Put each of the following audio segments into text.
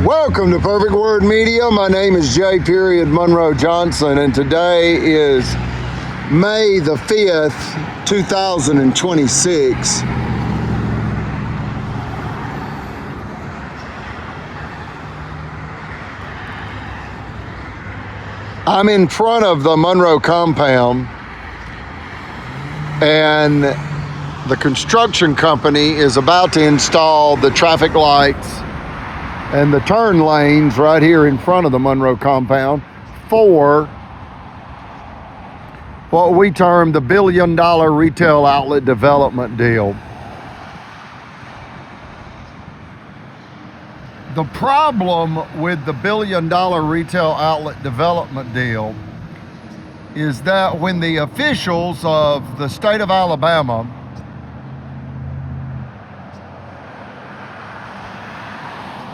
Welcome to Perfect Word Media. My name is J. Monroe Johnson, and today is May the 5th, 2026. I'm in front of the Monroe compound, and the construction company is about to install the traffic lights and the turn lanes right here in front of the Monroe compound for what we term the $1 billion retail outlet development deal. The problem with the $1 billion retail outlet development deal is that when the officials of the state of Alabama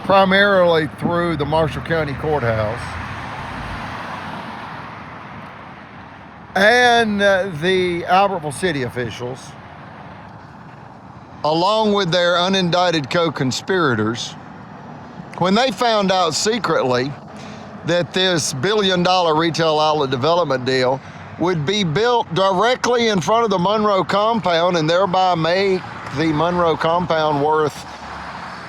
primarily through the Marshall County Courthouse and the Albertville city officials, along with their unindicted co-conspirators, when they found out secretly that this $1 billion retail outlet development deal would be built directly in front of the Monroe compound and thereby make the Monroe compound worth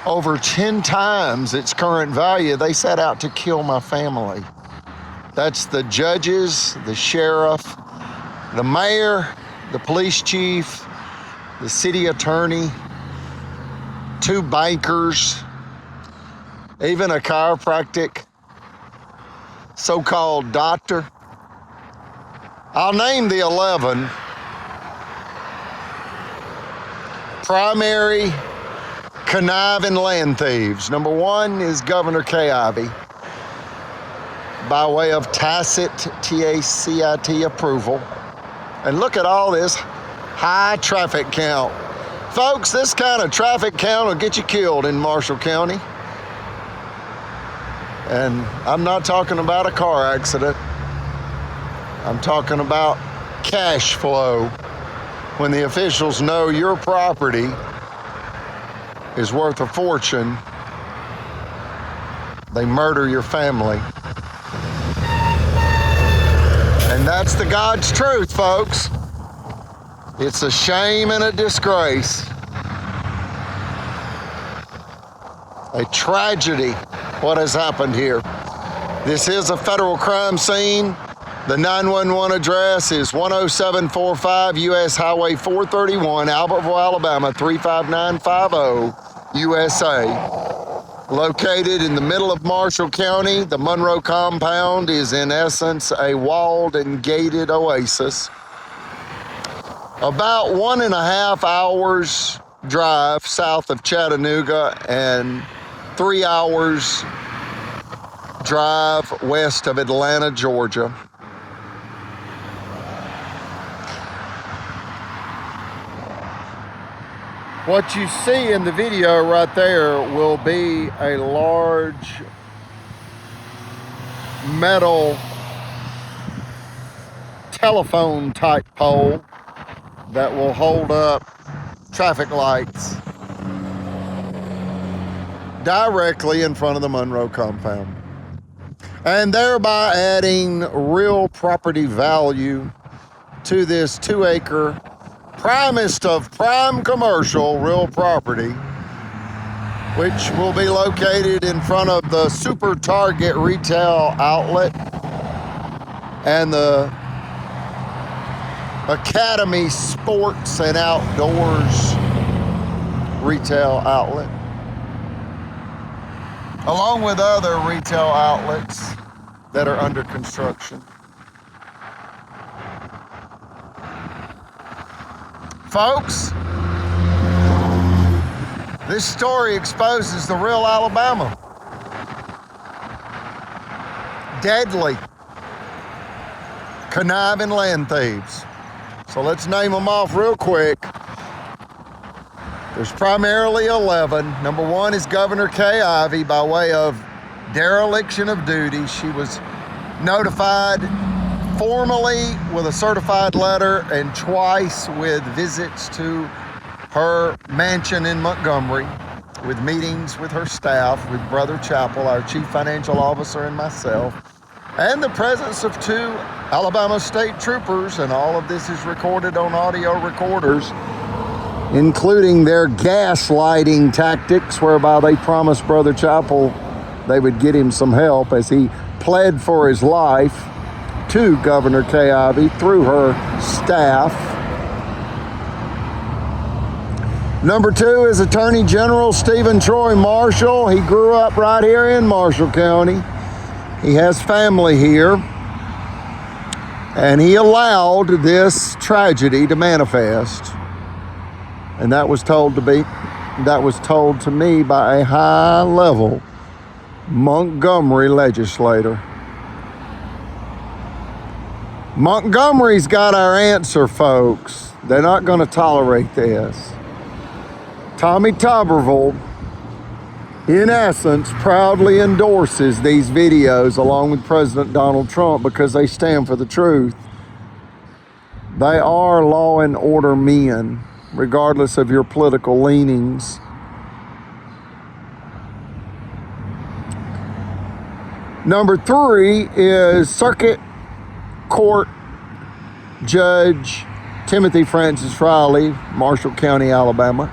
over 10 times its current value, they set out to kill my family. That's the judges, the sheriff, the mayor, the police chief, the city attorney, 2 bankers, even a chiropractic so-called doctor. I'll name the 11 primary conniving land thieves. Number 1 is Governor Kay Ivey, by way of tacit TACIT approval. And look at all this high traffic count. Folks, this kind of traffic count will get you killed in Marshall County. And I'm not talking about a car accident. I'm talking about cash flow. When the officials know your property is worth a fortune, they murder your family. And that's the God's truth, folks. It's a shame and a disgrace. A tragedy, what has happened here. This is a federal crime scene. The 911 address is 10745 U.S. Highway 431, Albertville, Alabama, 35950, USA. Located in the middle of Marshall County, the Monroe compound is in essence a walled and gated oasis. About 1.5 hours drive south of Chattanooga and 3 hours drive west of Atlanta, Georgia. What you see in the video right there will be a large metal telephone type pole that will hold up traffic lights directly in front of the Monroe compound, and thereby adding real property value to this 2-acre primest of prime commercial real property, which will be located in front of the Super Target retail outlet and the Academy Sports and Outdoors retail outlet, along with other retail outlets that are under construction. Folks, this story exposes the real Alabama. Deadly, conniving land thieves. So let's name them off real quick. There's primarily 11. Number 1 is Governor Kay Ivey, by way of dereliction of duty. She was notified formally with a certified letter and twice with visits to her mansion in Montgomery with meetings with her staff, with Brother Chappell, our chief financial officer, and myself, and the presence of 2 Alabama state troopers, and all of this is recorded on audio recorders, including their gaslighting tactics, whereby they promised Brother Chappell they would get him some help as he pled for his life to Governor Kay Ivey through her staff. Number 2 is Attorney General Stephen Troy Marshall. He grew up right here in Marshall County. He has family here. And he allowed this tragedy to manifest. And that was told to me by a high-level Montgomery legislator. Montgomery's got our answer, folks. They're not going to tolerate this. Tommy Tuberville, in essence, proudly endorses these videos along with President Donald Trump because they stand for the truth. They are law and order men, regardless of your political leanings. Number 3 is Circuit Court Judge Timothy Francis Riley, Marshall County, Alabama.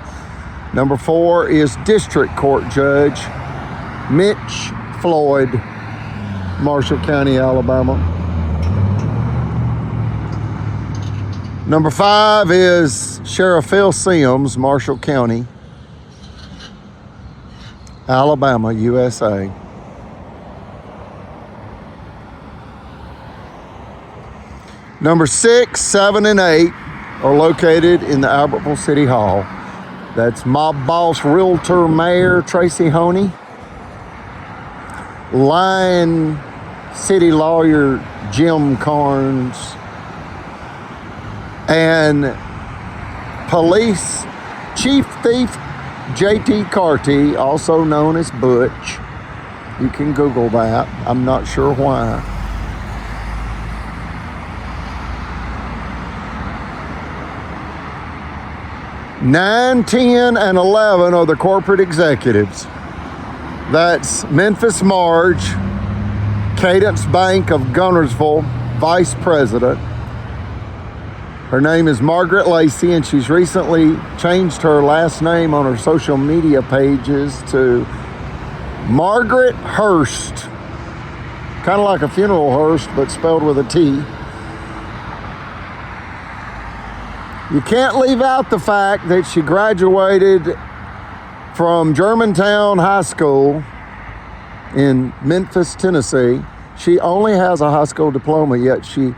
Number 4 is District Court Judge Mitch Floyd, Marshall County, Alabama. Number 5 is Sheriff Phil Sims, Marshall County, Alabama, USA. Number 6, 7, and 8 are located in the Albertville City Hall. That's mob boss, realtor, mayor Tracy Honey, Lion city lawyer Jim Carnes, and police chief thief J.T. Carty, also known as Butch. You can Google that. I'm not sure why. Nine, 10, and 11 are the corporate executives. That's Memphis Marge, Cadence Bank of Gunnersville, vice president. Her name is Margaret Lacey, and she's recently changed her last name on her social media pages to Margaret Hurst. Kind of like a funeral hearse, but spelled with a T. You can't leave out the fact that she graduated from Germantown High School in Memphis, Tennessee. She only has a high school diploma, yet she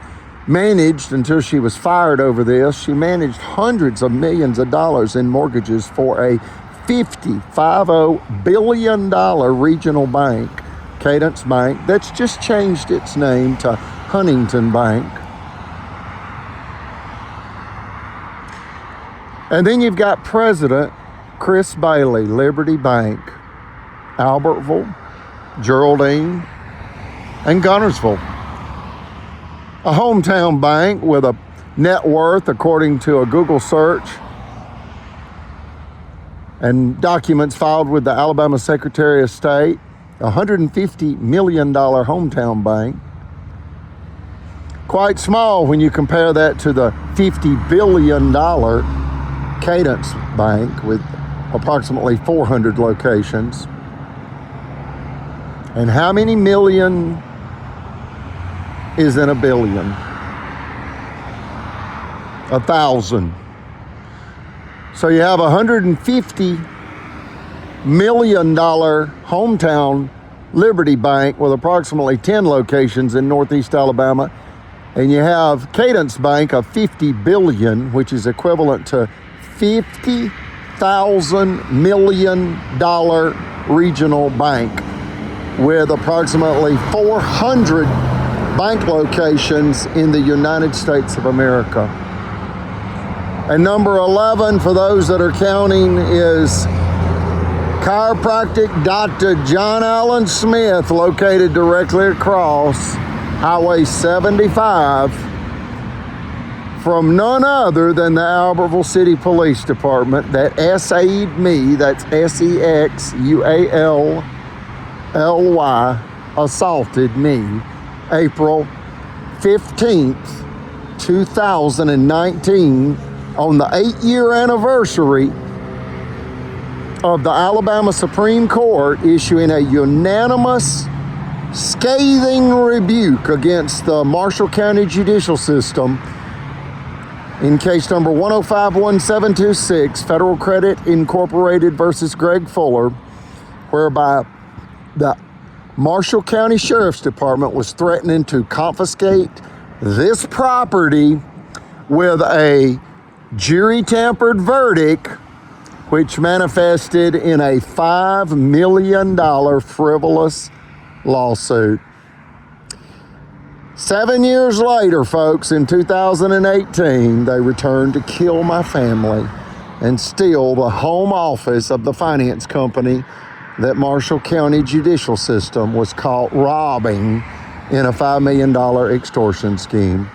managed, until she was fired over this, she managed hundreds of millions of dollars in mortgages for a $50 billion regional bank, Cadence Bank, that's just changed its name to Huntington Bank. And then you've got President Chris Bailey, Liberty Bank, Albertville, Geraldine, and Gunnersville. A hometown bank with a net worth, according to a Google search, and documents filed with the Alabama Secretary of State, $150 million hometown bank. Quite small when you compare that to the $50 billion Cadence Bank with approximately 400 locations. And how many million is in a billion? 1,000. So you have $150 million hometown Liberty Bank with approximately 10 locations in Northeast Alabama. And you have Cadence Bank of $50 billion, which is equivalent to $50,000 million regional bank with approximately 400 bank locations in the United States of America. And number 11, for those that are counting, is Chiropractic Dr. John Allen Smith, located directly across Highway 75 from none other than the Albertville City Police Department that essayed me, that's SEXUALLY, assaulted me April 15th, 2019, on the 8-year anniversary of the Alabama Supreme Court issuing a unanimous, scathing rebuke against the Marshall County judicial system in case number 1051726, Federal Credit Incorporated versus Greg Fuller, whereby the Marshall County Sheriff's Department was threatening to confiscate this property with a jury-tampered verdict, which manifested in a $5 million frivolous lawsuit. 7 years later, folks, in 2018, they returned to kill my family and steal the home office of the finance company that Marshall County judicial system was caught robbing in a $5 million extortion scheme.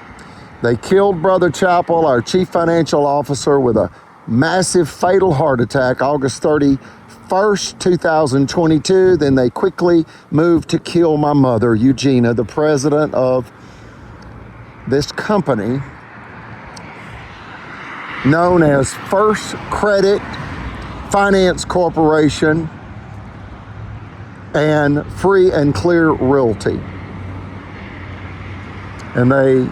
They killed Brother Chappell, our chief financial officer, with a massive fatal heart attack August 31st, 2022. Then they quickly moved to kill my mother, Eugenia, the president of this company known as First Credit Finance Corporation and Free and Clear Realty. And they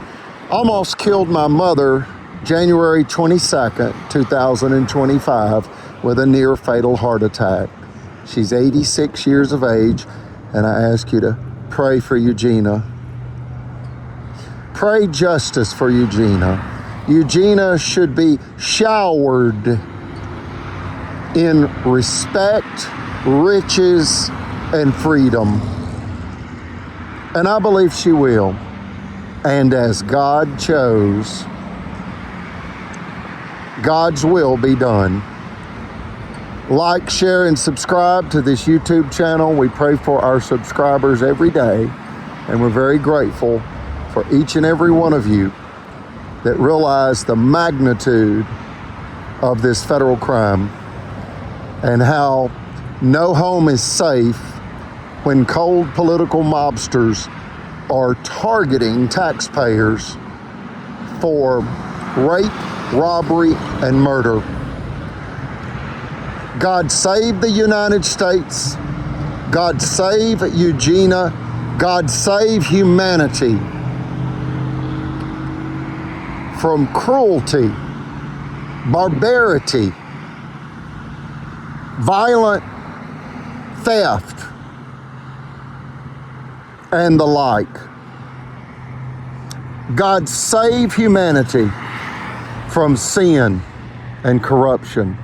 almost killed my mother January 22nd, 2025 with a near fatal heart attack. She's 86 years of age, and I ask you to pray for Eugenia. Pray justice for Eugenia. Eugenia should be showered in respect, riches, and freedom. And I believe she will. And as God chose, God's will be done. Like, share, and subscribe to this YouTube channel. We pray for our subscribers every day, and we're very grateful for each and every one of you that realize the magnitude of this federal crime and how no home is safe when cold political mobsters are targeting taxpayers for rape, robbery, and murder. God save the United States. God save Eugenia. God save humanity from cruelty, barbarity, violent theft, and the like. God save humanity from sin and corruption.